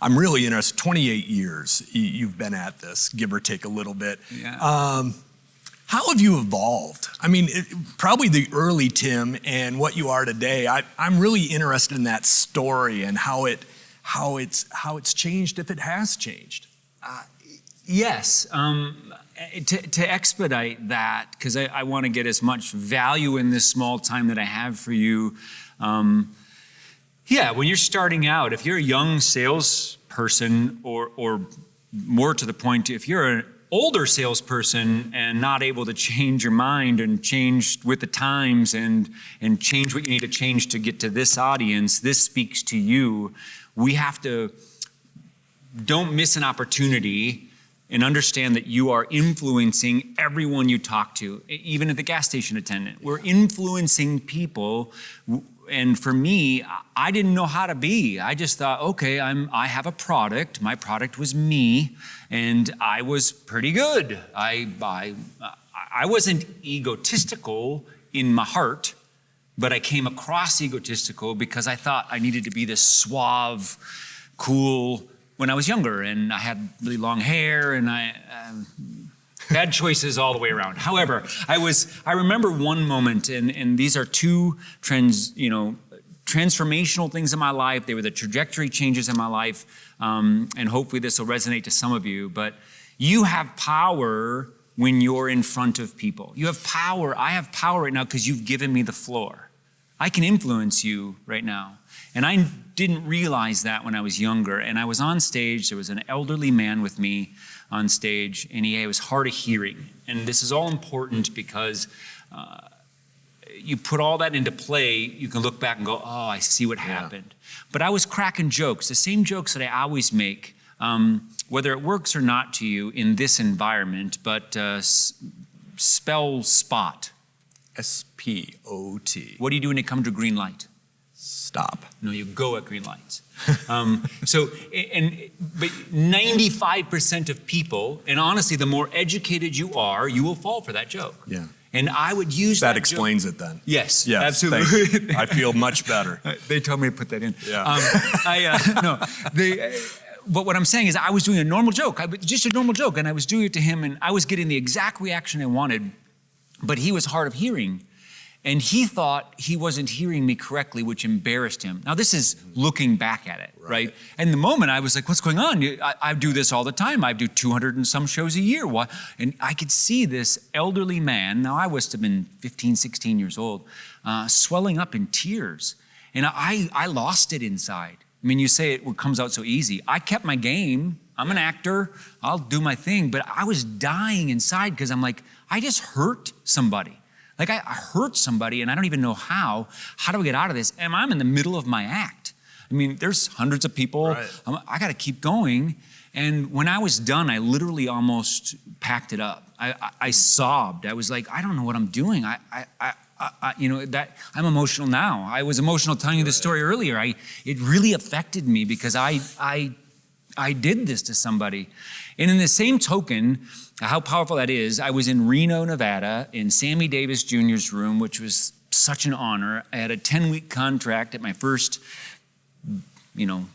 I'm really interested. 28 years you've been at this, give or take a little bit. Yeah. How have you evolved? I mean, probably the early Tim and what you are today. I'm really interested in that story and how it's changed, if it has changed. Yes. To expedite that, because I want to get as much value in this small time that I have for you. Yeah, when you're starting out, if you're a young salesperson, or more to the point, if you're an older salesperson and not able to change your mind and change with the times and change what you need to change to get to this audience, this speaks to you. We have to, don't miss an opportunity and understand that you are influencing everyone you talk to, even at the gas station attendant. We're influencing people. And for me, I didn't know how to be. I just thought, okay, I have a product. My product was me, and I was pretty good. I wasn't egotistical in my heart, but I came across egotistical because I thought I needed to be this suave, cool when I was younger, and I had really long hair, and bad choices all the way around. However, I remember one moment, and these are two transformational things in my life. They were the trajectory changes in my life, and hopefully this will resonate to some of you. But you have power when you're in front of people. You have power. I have power right now because you've given me the floor. I can influence you right now. And I didn't realize that when I was younger. And I was on stage. There was an elderly man with me on stage, and he was hard of hearing. And this is all important because you put all that into play, you can look back and go, oh, I see what happened. But I was cracking jokes, the same jokes that I always make, whether it works or not to you in this environment, but spell spot. S-P-O-T. What do you do when you come to a green light? Stop. No, you go at green lights. But 95% of people, and honestly, the more educated you are, you will fall for that joke. Yeah. And I would use that explains joke. It then. Yes, absolutely. I feel much better. They told me to put that in. Yeah. But what I'm saying is I was doing a normal joke, just a normal joke, and I was doing it to him, and I was getting the exact reaction I wanted, but he was hard of hearing. And he thought he wasn't hearing me correctly, which embarrassed him. Now, this is looking back at it, right? And the moment I was like, what's going on? I do this all the time. I do 200 and some shows a year. And I could see this elderly man, now I must have been 15, 16 years old, swelling up in tears. And I lost it inside. I mean, you say it comes out so easy. I kept my game. I'm an actor. I'll do my thing. But I was dying inside because I'm like, I just hurt somebody. Like I hurt somebody and I don't even know how. How do I get out of this? And I'm in the middle of my act. I mean, there's hundreds of people. Right. I got to keep going. And when I was done, I literally almost packed it up. I sobbed. I was like, I don't know what I'm doing. I'm emotional now. I was emotional telling you this story earlier. It really affected me because I did this to somebody. And in the same token, how powerful that is, I was in Reno, Nevada, in Sammy Davis Jr.'s room, which was such an honor. I had a 10-week contract at my first,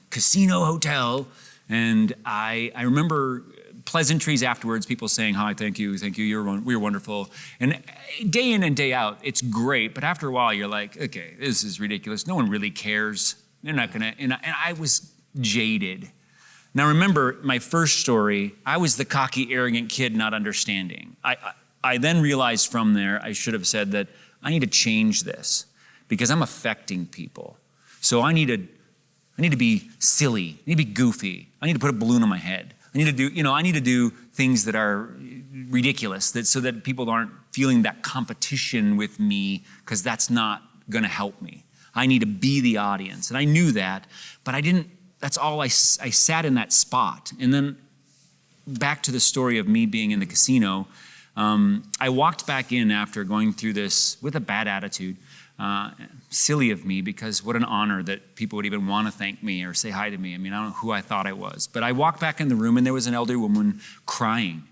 casino hotel. And I remember pleasantries afterwards, people saying, hi, thank you, you're wonderful. And day in and day out, it's great. But after a while, you're like, okay, this is ridiculous. No one really cares. They're not gonna, and I was jaded. Now remember, my first story, I was the cocky, arrogant kid not understanding. I then realized from there, I should have said that I need to change this because I'm affecting people. So I need to be silly, I need to be goofy, I need to put a balloon on my head. I need to do things that are ridiculous so that people aren't feeling that competition with me because that's not gonna help me. I need to be the audience. And I knew that, but I didn't. That's all I sat in that spot. And then back to the story of me being in the casino, I walked back in after going through this with a bad attitude. Silly of me because what an honor that people would even want to thank me or say hi to me. I mean, I don't know who I thought I was. But I walked back in the room and there was an elderly woman crying.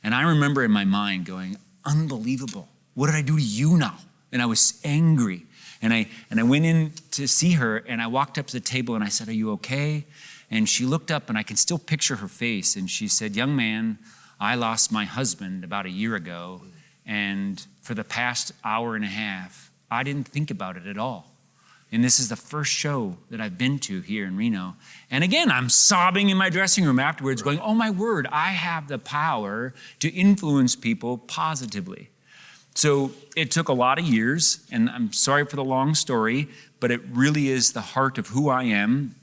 And I remember in my mind going, unbelievable. What did I do to you now? And I was angry. And I went in to see her and I walked up to the table and I said, are you okay? And she looked up, and I can still picture her face, and she said, "Young man, I lost my husband about a year ago, and for the past hour and a half, I didn't think about it at all. And this is the first show that I've been to here in Reno." And again, I'm sobbing in my dressing room afterwards going, oh my word, I have the power to influence people positively. So it took a lot of years, and I'm sorry for the long story, but it really is the heart of who I am,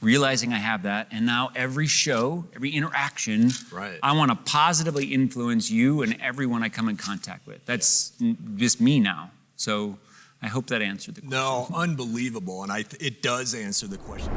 realizing I have that. And now every show, every interaction, I want to positively influence you and everyone I come in contact with. That's just me now. So I hope that answered the question. No, unbelievable. And it does answer the question.